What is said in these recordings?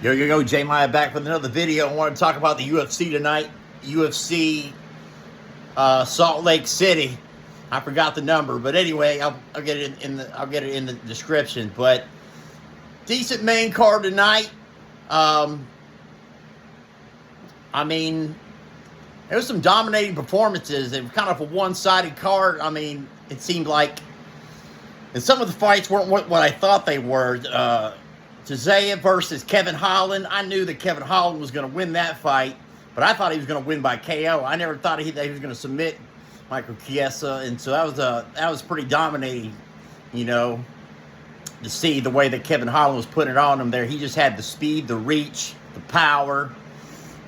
Yo, J Maya back with another video. I want to talk about the UFC tonight. UFC Salt Lake City. I forgot the number, but anyway, I'll get it in the description. But decent main card tonight. I mean, there was some dominating performances. It was kind of a one-sided card. I mean, it seemed like, and some of the fights weren't what I thought they were. Tizaya versus Kevin Holland. I knew that Kevin Holland was going to win that fight, but I thought he was going to win by KO. I never thought that he was going to submit Michael Chiesa, and so that was pretty dominating, you know, to see the way that Kevin Holland was putting it on him there. He just had the speed, the reach, the power,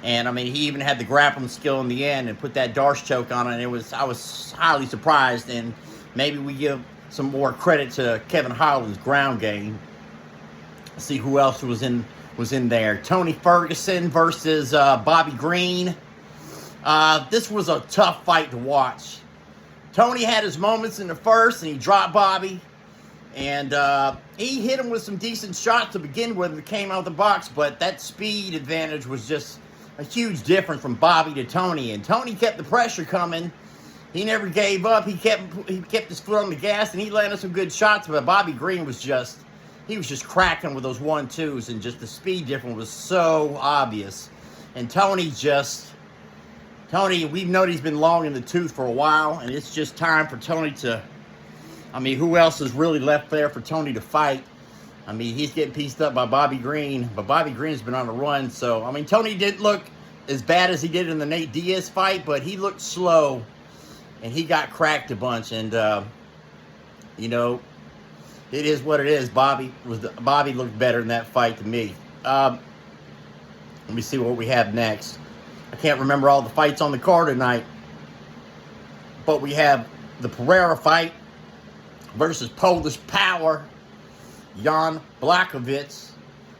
and I mean, he even had the grappling skill in the end and put that Darce choke on it. And I was highly surprised, and maybe we give some more credit to Kevin Holland's ground game. See who else was in there. Tony Ferguson versus Bobby Green. This was a tough fight to watch. Tony had his moments in the first, and he dropped Bobby. And he hit him with some decent shots to begin with and came out of the box, but that speed advantage was just a huge difference from Bobby to Tony. And Tony kept the pressure coming. He never gave up. He kept his foot on the gas, and he landed some good shots, but Bobby Green was just... he was just cracking with those 1-2s, and just the speed difference was so obvious. And Tony, we've known he's been long in the tooth for a while, and it's just time for Tony to, I mean, who else is really left there for Tony to fight? I mean, he's getting pieced up by Bobby Green, but Bobby Green's been on a run. So, I mean, Tony didn't look as bad as he did in the Nate Diaz fight, but he looked slow, and he got cracked a bunch, and, you know, it is what it is. Bobby looked better in that fight to me. Let me see what we have next. I can't remember all the fights on the card tonight, but we have the Pereira fight versus Polish Power, Jan Blachowicz,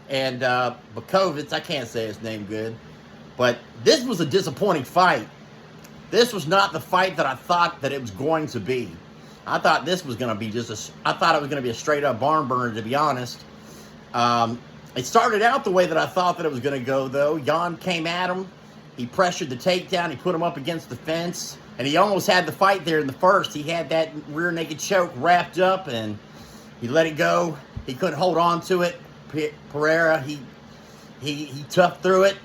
and Blachowicz. I can't say his name good, but this was a disappointing fight. This was not the fight that I thought that it was going to be. I thought this was going to be I thought it was going to be a straight-up barn burner, to be honest. It started out the way that I thought that it was going to go, though. Jan came at him. He pressured the takedown. He put him up against the fence. And he almost had the fight there in the first. He had that rear naked choke wrapped up, and he let it go. He couldn't hold on to it. Pereira, he toughed through it.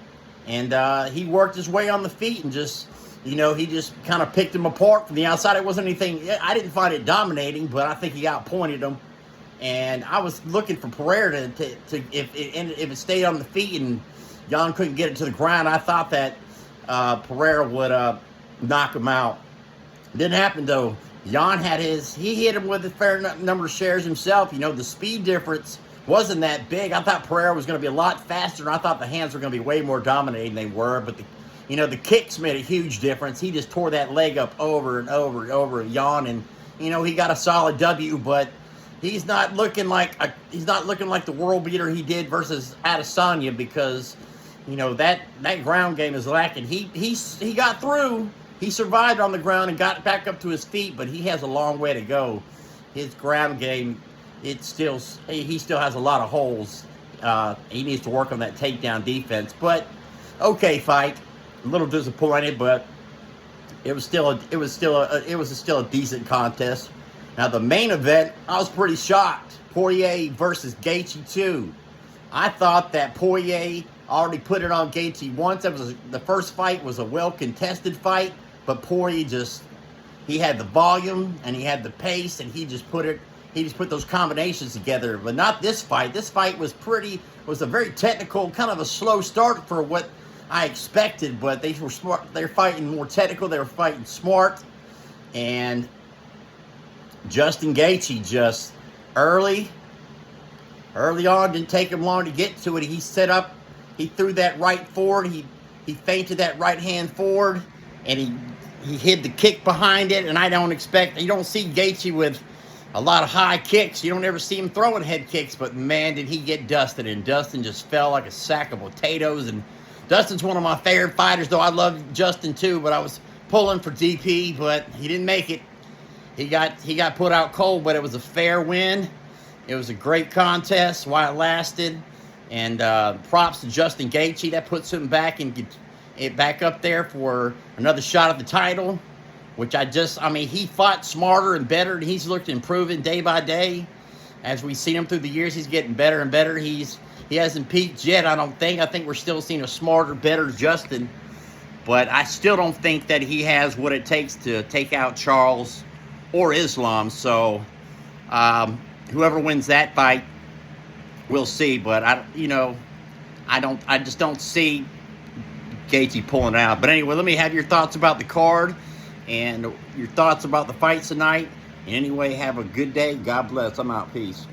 And he worked his way on the feet and just... you know, he just kind of picked him apart from the outside. It wasn't anything, I didn't find it dominating, but I think he outpointed him. And I was looking for Pereira to if it stayed on the feet and Jan couldn't get it to the ground, I thought that Pereira would knock him out. Didn't happen, though. Jan he hit him with a fair number of shares himself. You know, the speed difference wasn't that big. I thought Pereira was going to be a lot faster, and I thought the hands were going to be way more dominating than they were, but you know, the kicks made a huge difference. He just tore that leg up over and over and over, Jan, and you know, he got a solid W, but he's not looking like the world beater he did versus Adesanya, because you know that ground game is lacking. He got through. He survived on the ground and got back up to his feet, but he has a long way to go. His ground game, he still has a lot of holes. He needs to work on that takedown defense. But okay, fight. A little disappointed, but it was still a decent contest. Now the main event, I was pretty shocked. Poirier versus Gaethje 2. I thought that Poirier already put it on Gaethje once. The first fight was a well-contested fight, but Poirier he had the volume and he had the pace, and he just put those combinations together. But not this fight. This fight was a very technical, kind of a slow start for what I expected, but they were smart. They were fighting more technical. They were fighting smart. And Justin Gaethje just early on, didn't take him long to get to it. He set up, he threw that right forward. He feinted that right hand forward, and he hid the kick behind it. And you don't see Gaethje with a lot of high kicks. You don't ever see him throwing head kicks, but man, did he get dusted. And Dustin just fell like a sack of potatoes. And Dustin's one of my favorite fighters, though I love Justin too, but I was pulling for DP, but he didn't make it. He got put out cold, but it was a fair win. It was a great contest while it lasted. And props to Justin Gaethje. That puts him back and it back up there for another shot at the title, which I mean, he fought smarter and better, and he's looked improving day by day. As we've seen him through the years, he's getting better and better. He hasn't peaked yet, I don't think. I think we're still seeing a smarter, better Justin. But I still don't think that he has what it takes to take out Charles or Islam. So whoever wins that fight, we'll see. But I just don't see Gaethje pulling out. But anyway, let me have your thoughts about the card and your thoughts about the fights tonight. Anyway, have a good day. God bless. I'm out. Peace.